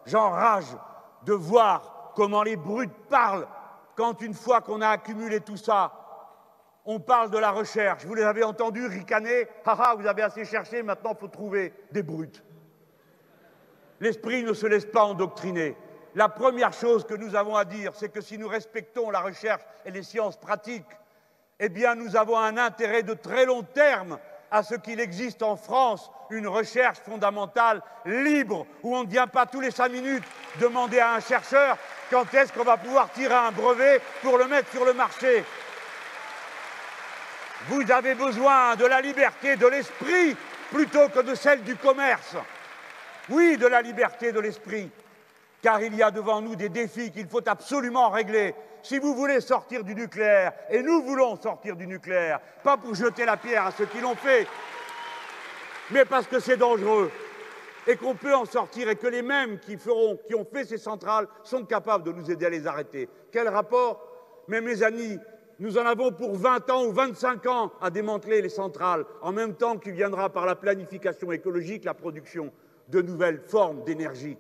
j'enrage de voir comment les brutes parlent quand, une fois qu'on a accumulé tout ça, on parle de la recherche. Vous les avez entendus ricaner? Ah, vous avez assez cherché, maintenant il faut trouver des brutes. L'esprit ne se laisse pas endoctriner. La première chose que nous avons à dire, c'est que si nous respectons la recherche et les sciences pratiques, eh bien nous avons un intérêt de très long terme à ce qu'il existe en France une recherche fondamentale libre, où on ne vient pas tous les 5 minutes demander à un chercheur quand est-ce qu'on va pouvoir tirer un brevet pour le mettre sur le marché. Vous avez besoin de la liberté de l'esprit plutôt que de celle du commerce. Oui, de la liberté de l'esprit, car il y a devant nous des défis qu'il faut absolument régler. Si vous voulez sortir du nucléaire, et nous voulons sortir du nucléaire, pas pour jeter la pierre à ceux qui l'ont fait, mais parce que c'est dangereux, et qu'on peut en sortir, et que les mêmes qui ont fait ces centrales sont capables de nous aider à les arrêter. Quel rapport? Mais mes amis, nous en avons pour 20 ans ou 25 ans à démanteler les centrales, en même temps qu'il viendra par la planification écologique la production de nouvelles formes d'énergie.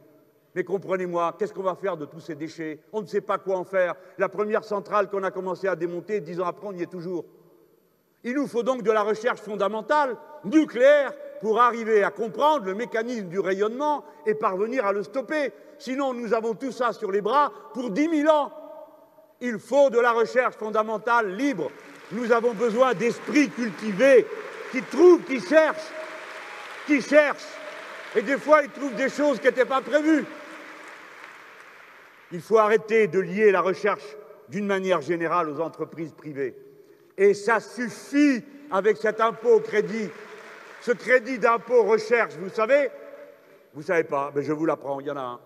Mais comprenez-moi, qu'est-ce qu'on va faire de tous ces déchets? On ne sait pas quoi en faire. La première centrale qu'on a commencé à démonter, 10 ans après, on y est toujours. Il nous faut donc de la recherche fondamentale, nucléaire, pour arriver à comprendre le mécanisme du rayonnement et parvenir à le stopper. Sinon, nous avons tout ça sur les bras pour 10 000 ans. Il faut de la recherche fondamentale libre. Nous avons besoin d'esprits cultivés qui trouvent, qui cherchent. Et des fois, ils trouvent des choses qui n'étaient pas prévues. Il faut arrêter de lier la recherche d'une manière générale aux entreprises privées. Et ça suffit avec cet impôt au crédit. Ce crédit d'impôt recherche, vous savez? Vous ne savez pas, mais je vous l'apprends, il y en a un.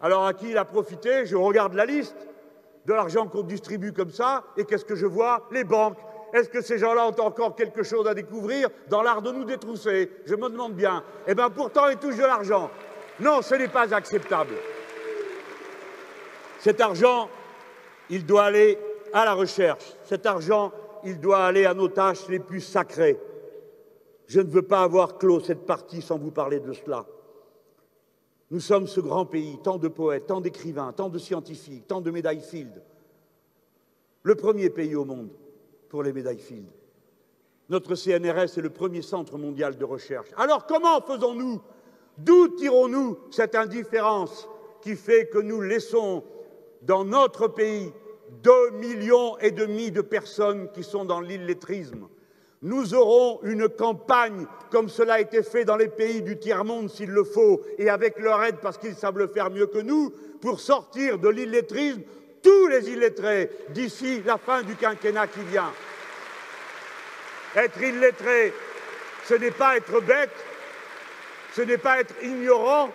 Alors à qui il a profité? Je regarde la liste de l'argent qu'on distribue comme ça, et qu'est-ce que je vois? Les banques. Est-ce que ces gens-là ont encore quelque chose à découvrir dans l'art de nous détrousser? Je me demande bien. Eh bien, pourtant, ils touchent de l'argent. Non, ce n'est pas acceptable. Cet argent, il doit aller à la recherche. Cet argent, il doit aller à nos tâches les plus sacrées. Je ne veux pas avoir clos cette partie sans vous parler de cela. Nous sommes ce grand pays, tant de poètes, tant d'écrivains, tant de scientifiques, tant de médailles Fields. Le premier pays au monde pour les médailles Fields. Notre CNRS est le premier centre mondial de recherche. Alors comment faisons-nous? D'où tirons-nous cette indifférence qui fait que nous laissons dans notre pays 2,5 millions de personnes qui sont dans l'illettrisme? Nous aurons une campagne, comme cela a été fait dans les pays du tiers-monde s'il le faut, et avec leur aide parce qu'ils savent le faire mieux que nous, pour sortir de l'illettrisme tous les illettrés d'ici la fin du quinquennat qui vient. Être illettré, ce n'est pas être bête, ce n'est pas être ignorant,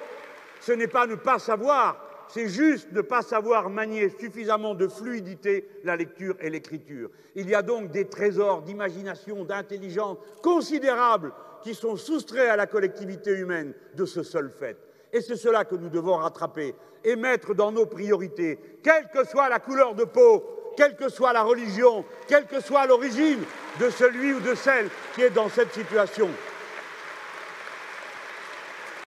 ce n'est pas ne pas savoir, c'est juste ne pas savoir manier suffisamment de fluidité la lecture et l'écriture. Il y a donc des trésors d'imagination, d'intelligence considérables qui sont soustraits à la collectivité humaine de ce seul fait. Et c'est cela que nous devons rattraper et mettre dans nos priorités, quelle que soit la couleur de peau, quelle que soit la religion, quelle que soit l'origine de celui ou de celle qui est dans cette situation.